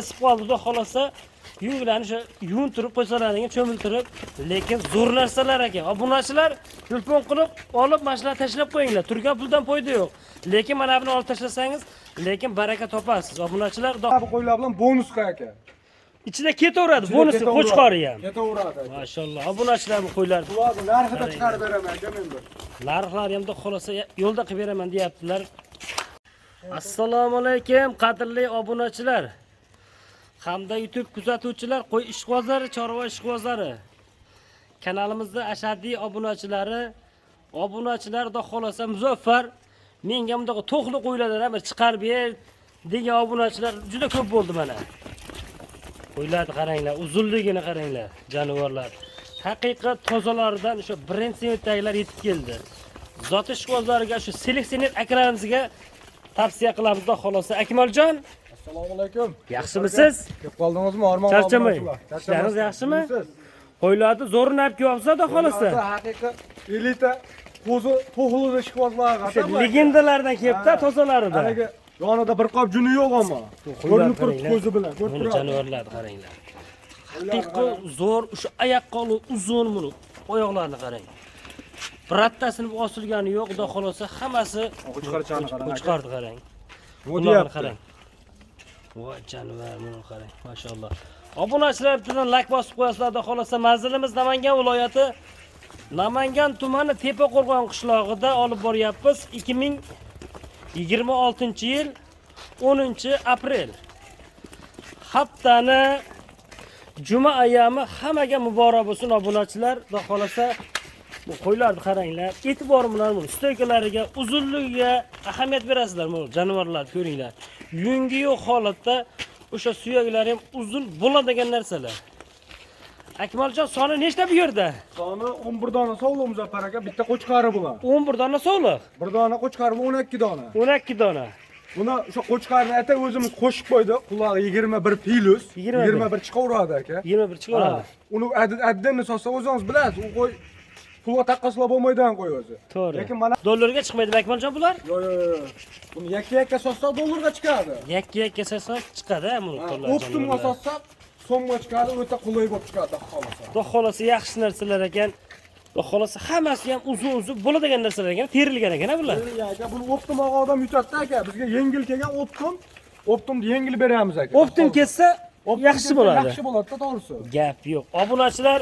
Spolda xolasa yunglarni shu yuvintirib qo'ysalarga cho'miltirib, lekin zo'r narsalar ekan. Obunachilar telefon qilib, olib mashinalarni tashlab qo'yinglar. Turgan puldan foyda yo'q. Lekin mana buni olib tashlasangiz, lekin baraka topasiz. Obunachilar bu qo'ylar bilan bonusga ekan. ichida ketaveradi, bonusi qo'chqori ham. Ketaveradi. Mashalloh. Obunachilar bu qo'ylar. Bularni narxida chiqarib beraman aka men bir. Narxlar ham xolasa yo'lda qilib beraman deyaptilar. Assalomu alaykum, qadrli obunachilar. Hamda YouTube kuzatuvchilar, qo'y ishqibozlari, chorva ishqibozlari. Kanalimizda ashaddiy obunachilar da xolasa muzaffar. Menga bunday to'qli qo'ylardan bir chiqarib ber degan obunachilar juda ko'p bo'ldi mana. Qo'ylarni qaranglar, uzunligini qaranglar, jonivorlar. Haqiqat tozalaridan o'sha 1-sentdagilar yetib keldi. Zot ishqibozlariga shu seleksioner akrarimizga tavsiya qilamiz da xolasa. Akmaljon, Assalomu alaykum. yaxshimisiz? Kelib qoldingizmi? Ormon Charchamang. Ishlaringiz yaxshimi? Qo'ylarni zo'rinab kelyapsiz-da xolasa. Haqiqat elita qo'zi to'g'lida ishqibozlar O'sha legendalardan kelibdi, tozalaridan. Haliga yonida bir qop juni yo'q ammo. Ko'rinib turibdi ko'zi bilan. Ko'rib Buni turibdi. jonivorlarni qaranglar. Haqiqiy zo'r, o'sha oyoq qolu uzun buni. Oyoqlarni qarang. Birattasini osilgani yo'q, xudo xolasa hammasi Qo'chqarchani qarang. qo'chqarni qarang. Bu Ularni deyapti. qarang. Voy jonivar, buni qarang. Mashalloh. Obunachilar bilan like bosib qo'yasizlar, xudo xolasa manzilimiz Namangan viloyati Namangan tumani Tepaqo'rg'on qishlog'ida olib boryapmiz. 2026-yil 10-aprel. Haftani juma ayyomi hammaga muborak bo'lsin obunachilar. Xudo xolasa bu qo'ylarni qaranglar, e'tibor bilan buni stoykalariga, uzunligiga ahamiyat berasizlar. Bu jonivorlarni ko'ringlar. Yungi yo'q holatda o'sha suyaklari ham uzun bo'ladigan narsalar. Akmaljon, soni nechta bu yerda? Soni 11 dona sog'liq Muzaffar aka, bitta qo'chqari bilan. 11 dona sog'liq. Bir dona qo'chqari 12 dona. 12 dona. Buni o'sha qo'chqarni ata o'zimiz qo'shib qo'ydik. Qulog'i 21 pilus, 21 chiqaveradi aka. 21 chiqaveradi. Uni addini solsa o'zingiz bilasiz, u qo'y pulga taqqaslab bo'lmaydigan qo'y o'zi. To'g'ri. Lekin mana dollarga chiqmaydi Akmaljon bular? yo'q. Buni yakka solsa dollarga chiqadi. Yakka sasa chiqadi buni dollar. Optimga solsa so'mga chiqadi, o'ta qulay bo'lib chiqadi xohlasa. Xudo xolasa yaxshi narsalar ekan. Xudo xolasa hammasi ham uzun bo'ladigan narsalar ekan, terilgan ekan bular. Aka, buni optim odam yutadi aka. Bizga yengil kelgan optimni yengil beramiz aka. Optim ketsa yaxshi bo'ladi. Yaxshi bo'ladi-da, to'g'risi. Gap yo'q. Obunachilar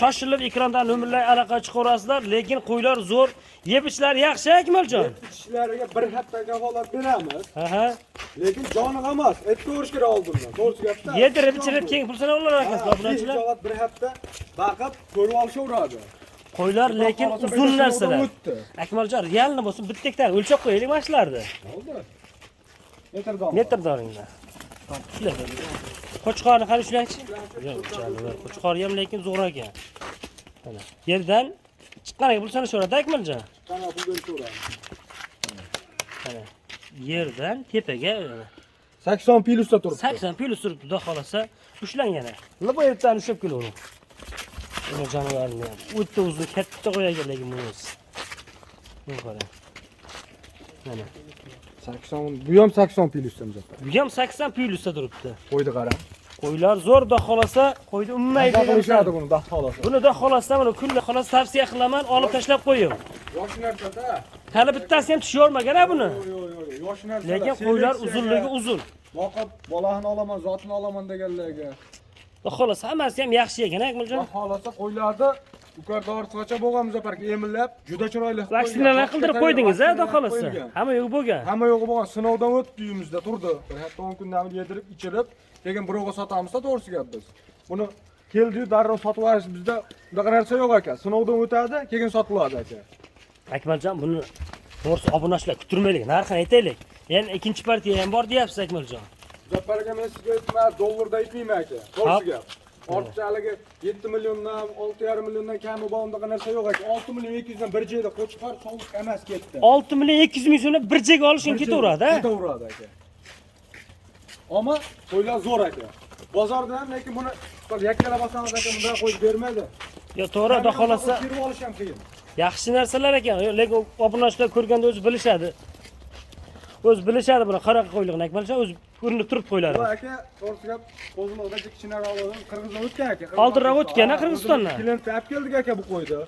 shoshilib ekrandan nomerlar aloqa chiqarasizlar, lekin qo'ylar zo'r, yeb-ichlar yaxshi Akmaljon. Ishlariga bir haftaga holat beramiz. Aha. Lekin joni emas, aytaverish kerak oldindan. To'g'ri gapda. Yedirib ichirib keng pulsana olar ekan obunachilar. Bir hafta baqib ko'rib olishaveradi. Qo'ylar lekin uzun narsalar. Akmaljon, realni bo'lsin, bittadan o'lchab qo'yaylik mana shularni. Bo'ldi. Metrdon. Metrdoringlar. Qo'chqorni qani shularchi? Yo'q, jonivar. Qo'chqori ham lekin zo'r ekan. Mana yerdan chiqqaniga pulsana so'radi Akmaljon. Qana pul berib so'radi. Mana yerdan tepaga 80 plusda turibdi. 80 plus turibdi, xudo xolasa ushlangana. Nima yerdan ushlab kelaveradi. Mana jonivorni ham. O'tda uzun katta qo'yagan lekin bunisi. Bu qarang. Mana 80, bu ham 80 plusda Muzaffar. bu ham 80 plusda turibdi. Qo'ydi qara. Qo'ylar zo'r, xudo xolasa qo'ydi unmaydi. Qilishadi buni, xudo xolasa. Buni xudo xolasa mana kunla xolos tavsiya qilaman, olib tashlab qo'ying. Yosh narsa-da. Hali bittasi ham tushavermagan-a buni. Yo'q, yosh narsa. Lekin qo'ylar uzunligi uzun. Boqib, bolani olaman, zotini olaman deganlarga. Xudo xolasa hammasi ham yaxshi ekan, Akmaljon. Xudo xolasa qo'ylarni ukardoritgacha bo'lgan Muzaffar aka emillab, juda chiroyli qilib Vaksinalar qildirib qo'ydingiz-a, xudo xolasa. Hamma yo'q bo'lgan. Hamma yo'g'i bo'lgan, sinovdan o'tdi uyimizda turdi. Hatto 10 kundan yedirib, ichirib, keyin birovga sotamiz-da, to'g'risi gap biz. Buni keldi-yu darrov sotib olish bizda unaqa narsa yo'q aka. Sinovdan o'tadi, keyin sotiladi aka. Akmaljon, buni to'g'risi obunachilar kutirmaylik, narxini aytaylik. Yana ikkinchi partiya ham bor deyapsiz Akmaljon. Muzaffar aka, men sizga aytmayman, dollarda aytmayman aka. To'g'risi gap. Ortiqcha haligi 7 milliondan, 6,5 milliondan kami bor undaqa narsa yo'q aka. 6 million 200 dan bir joyda qo'chqor sovuq emas ketdi. 6 million 200 ming so'mni bir joyga olishing ketaveradi-a? Ketaveradi aka. Ammo qo'ylar zo'r aka. Bozorda ham lekin buni yakkalab olsangiz aka, bunday qo'yib bermaydi. Yo, to'g'ri, xudo xolasa Kirib olish ham qiyin. yaxshi narsalar ekan, lekin obunachilar ko'rganda o'zi bilishadi. O'z bilishadi buni qanaqa qo'yligini Akmaljon o'z ko'rinib turib qo'yladi. Bu aka, to'g'risi gap, qo'zg'olonda kichkina ravoldan Qirg'izdan o'tgan aka. Oldinroq o'tgan, Qirg'izistondan. Klient olib keldik aka bu qo'ydi.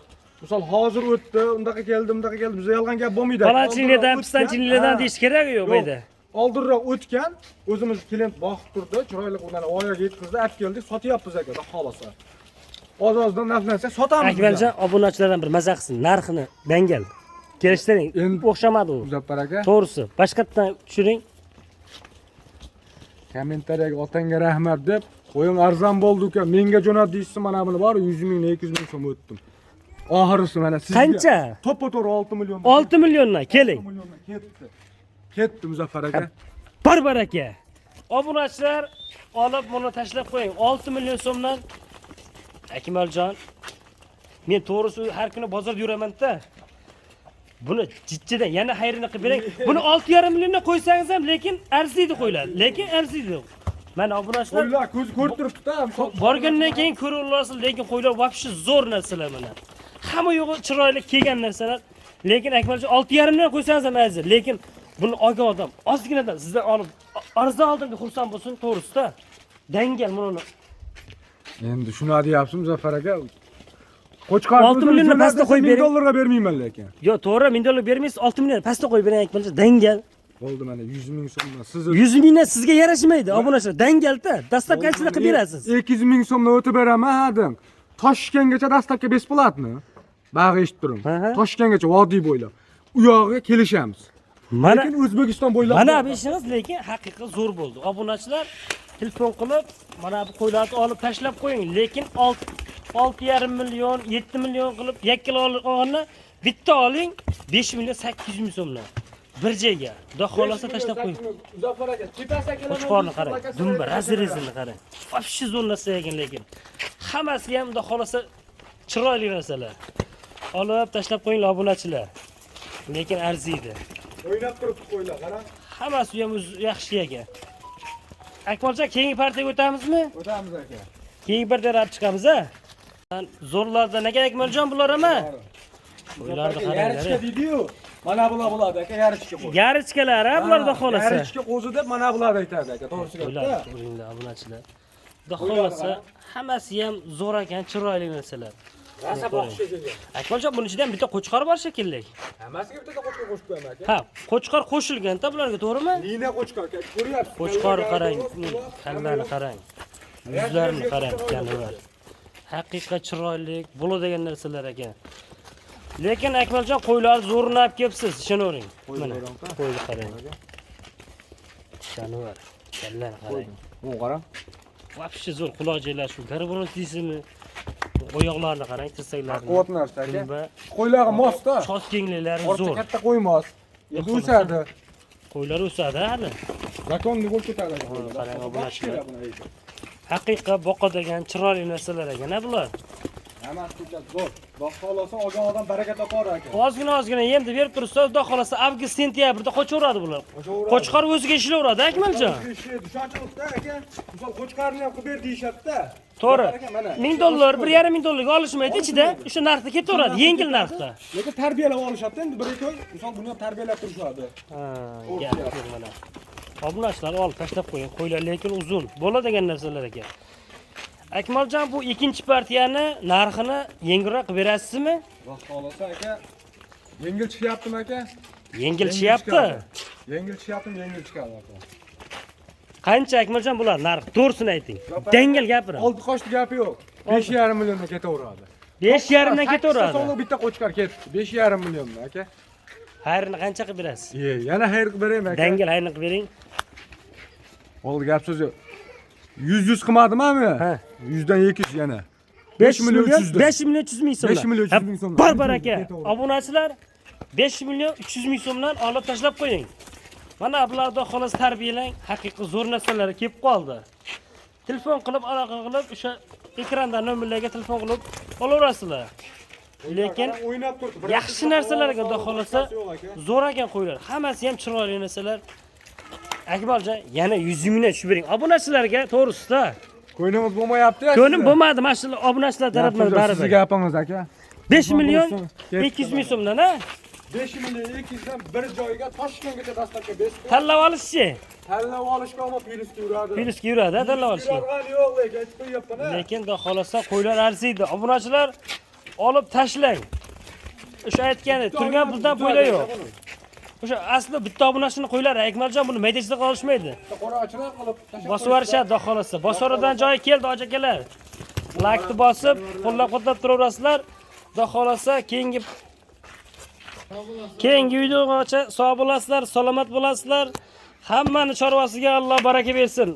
Misol hozir o'tdi, undaqa keldi. Bizga yolg'on gap bo'lmaydi. Balanchilidan, pistanchilidan deyish kerak yo'q bu yerda. Oldinroq o'tgan, o'zimiz klient boqib turdi, chiroyli undan oyaga yetkazdi, olib keldik, sotyapmiz aka, xudo xolasa. Oz-ozdan naflansa sotamiz. Akmaljon obunachilardan bir maza qilsin, narxini dangal. Kelishtiring. Endi- O'xshamadi u. Muzaffar aka, To'g'risi, boshqatdan tushiring. kommentariyaga otangga rahmat deb, qo'ying arzon bo'ldi uka, menga jo'nat deysiz, mana buni bor 100 ming, 200 ming so'm o'tdim. Oxirisi mana sizga. Qancha? To'ppa-to'g'ri 6 million. 6 milliondan keling. 6 milliondan ketdi. Ketdi Muzaffar aka. Barbar aka. Obunachilar olib buni tashlab qo'ying. 6 million so'mdan Akmaljon, men to'g'risi har kuni bozorda yuraman-da. Buni jiddidan yana xayrini qilib bering. Buni 6,5 milliondan qo'ysangiz ham, lekin arziydi qo'yiladi. Lekin arziydi. Mana obunachilar Qo'ylar ko'z ko'rib turibdi-da. borgandan keyin ko'rib olasiz, lekin qo'ylar vobshe zo'r narsalar mana. Hamma yo'g'i chiroyli kelgan narsalar. Lekin Akmaljon 6,5 million qo'ysangiz ham arziydi. Lekin buni olgan odam ozginadan sizdan olib arzon oldim deb xursand bo'lsin, to'g'risi-da. Dangal buni. Endi shuni deyapsiz Muzaffar aka. Qo'chqor 6 milliondan pastda qo'yib bering. $1000 bermayman lekin. Yo, to'g'ri, $1000 bermaysiz, 6 million pastda qo'yib bering Akmaljon. Dangal. Bo'ldi mana 100 ming so'mdan siz 100 mingdan sizga yarashmaydi, obunachilar. Dangalda dastlabkachini qilib berasiz. 200 ming so'mdan o'tib beraman hading. Toshkentgacha dastlabki besplatni. Bag'i eshitib turing. Aha. Toshkentgacha vodiy bo'ylab. U yog'iga kelishamiz. Mana Lekin O'zbekiston bo'ylab. mana bu ishingiz lekin haqiqiy zo'r bo'ldi. Obunachilar telefon qilib, mana bu qo'ylarni olib tashlab qo'ying. Lekin 6,5 million, 7 million qilib yakkala olganni bitta oling 5 million 800 ming so'mdan. Bir joyga. Xudo xolasa tashlab qo'ying. Muzaffar aka, tepasi akalar. Qo'chqorni qarang, dumba, razrezini qarang. Vobshe zo'r narsa ekan lekin. Hammasi ham xudo xolasa chiroyli narsalar. Olib tashlab qo'yinglar obunachilar. Lekin arziydi. O'ynab turibdi qo'ylar, qarang. Hammasi ham yaxshi ekan. Akmaljon, keyingi partiyaga o'tamizmi? O'tamiz aka. Keyingi partiyaga olib chiqamiz, a? Zo'rlardan nega Akmaljon bular ama? Ularni Yarishga qaranglar. deydi-yu. Mana bular bo'ladi aka, yarishga qo'y. Yarichkalar, a bularda xolasa. Yarishga qo'zi deb mana bular aytadi aka, to'g'risi Ular gapda. o'ringlar obunachilar. Xudo xolasa hammasi ham zo'r ekan, chiroyli narsalar. Rasa boqish kelgan. Akmaljon, buning ichida ham bitta qo'chqor bor shekilli. Hammasiga bitta qo'chqor qo'shib qo'yaman aka. Ha, qo'chqor qo'shilgan-da bularga, to'g'rimi? Nina qo'chqor aka, ko'ryapsiz. Qo'chqor qarang, kallani qarang. Yuzlarini qarang, kanalar. Haqiqat chiroyli, bo'ladigan narsalar ekan. Lekin Akmaljon qo'ylar zo'rini olib kelibsiz, ishonavering. Mana qo'yni qarang. Jonivar, kallani qarang. Bu qarang. Vobshe zo'r quloq joylar shu. Garibon deysizmi? Oyoqlarini qarang, tirsaklarini. Quvvat narsa aka. Dumba, Qo'ylari mosda. shos kengliklari Orta zo'r. katta qo'ymas. Endi o'sadi. Qo'ylar o'sadi hali. Zakonni bo'lib ketadi aka. Qarang, obunachilar. Haqiqat boqadigan chiroyli narsalar ekan bular. Hammasi ko'chat zo'r. Boqqa olsa olgan odam baraka topar aka. Ozgina yemdi berib tursa, xudo xolasa avgust sentyabrda qochaveradi bular. Qo'chqor o'ziga ishlayveradi, Akmaljon. Dushonchilikda aka, misol qo'chqarni ham qilib ber deyshapti-da. To'g'ri. $1000, $1,5 olishmaydi ichida, o'sha narxda ketaveradi, yengil narxda. Lekin tarbiyalab olishadi endi bir ikki oy, misol buni ham tarbiyalab turishadi. Ha, gap yo'q mana. Obunachilar olib tashlab qo'ying, qo'ylar lekin uzun, bo'ladigan narsalar ekan. Akmaljon, bu ikkinchi partiyani narxini yengilroq qilib berasizmi? Xudo xolasa aka, yengil chiqyaptimi aka? Yengil chiqyapti. Yengil chiqyaptimi, yengil chiqadi aka. Qancha Akmaljon bular narx? To'g'risini ayting. Dangal gapiring. Olti qo'shdi gapi yo'q. 5,5 milliondan ketaveradi. 5,5 dan ketaveradi. So'nggi bitta qo'chqar ketdi. 5,5 milliondan aka. Xayrini qancha qilib berasiz? Yana xayr qilib beraymi aka? Dangal xayrini qilib bering. Oldi gap so'z yo'q. 100 qilmadimmi? Ha. 100 dan 200 yana. 5 million 300 5 million 300 ming so'mdan. 5 million 300 ming so'mdan. Barbar aka. Obunachilar 5 million 300 ming so'mdan olib tashlab qo'ying. Mana bularda xolos tarbiyalang, haqiqiy zo'r narsalar kelib qoldi. Telefon qilib, aloqa qilib, o'sha ekranda nomerlarga telefon qilib olaverasizlar. Lekin o'ynab turibdi. yaxshi narsalarga xudo xolasa zo'r ekan qo'ylar. Hammasi ham chiroyli narsalar. Akmaljon, yana 100 mingdan tushib bering. Obunachilarga to'g'risida. Ko'nimiz bo'lmayapti. Ko'nim bo'lmadi, mana shu obunachilar tarafidan Sizga baribir. gapingiz aka. 5 million 200 ming so'mdan, ha? 5 million ekizdan bir joyga Toshkentgacha dastlabki besib. Tanlab olishchi. Tanlab olishga ama Pilisga yuradi. Pilisga yuradi, tanlab olishga. Yurgan yo'q lekin aytib qo'yapman. Lekin xudo xolasa qo'ylar arziydi. Obunachilar olib tashlang. O'sha aytgani, turgan bizdan foyda yo'q. O'sha asli bitta obunachini qo'ylar, Akmaljon buni maydachida qolishmaydi. Qorachilar qilib Bosib yuborishadi, xudo xolasa. Bosoridan joyi keldi, aka-akalar. Laykni bosib, qo'llab-quvvatlab turaverasizlar. Xudo xolasa keyingi videogacha sog' bo'lasizlar, salomat bo'lasizlar. Hammani chorvasiga Alloh baraka bersin.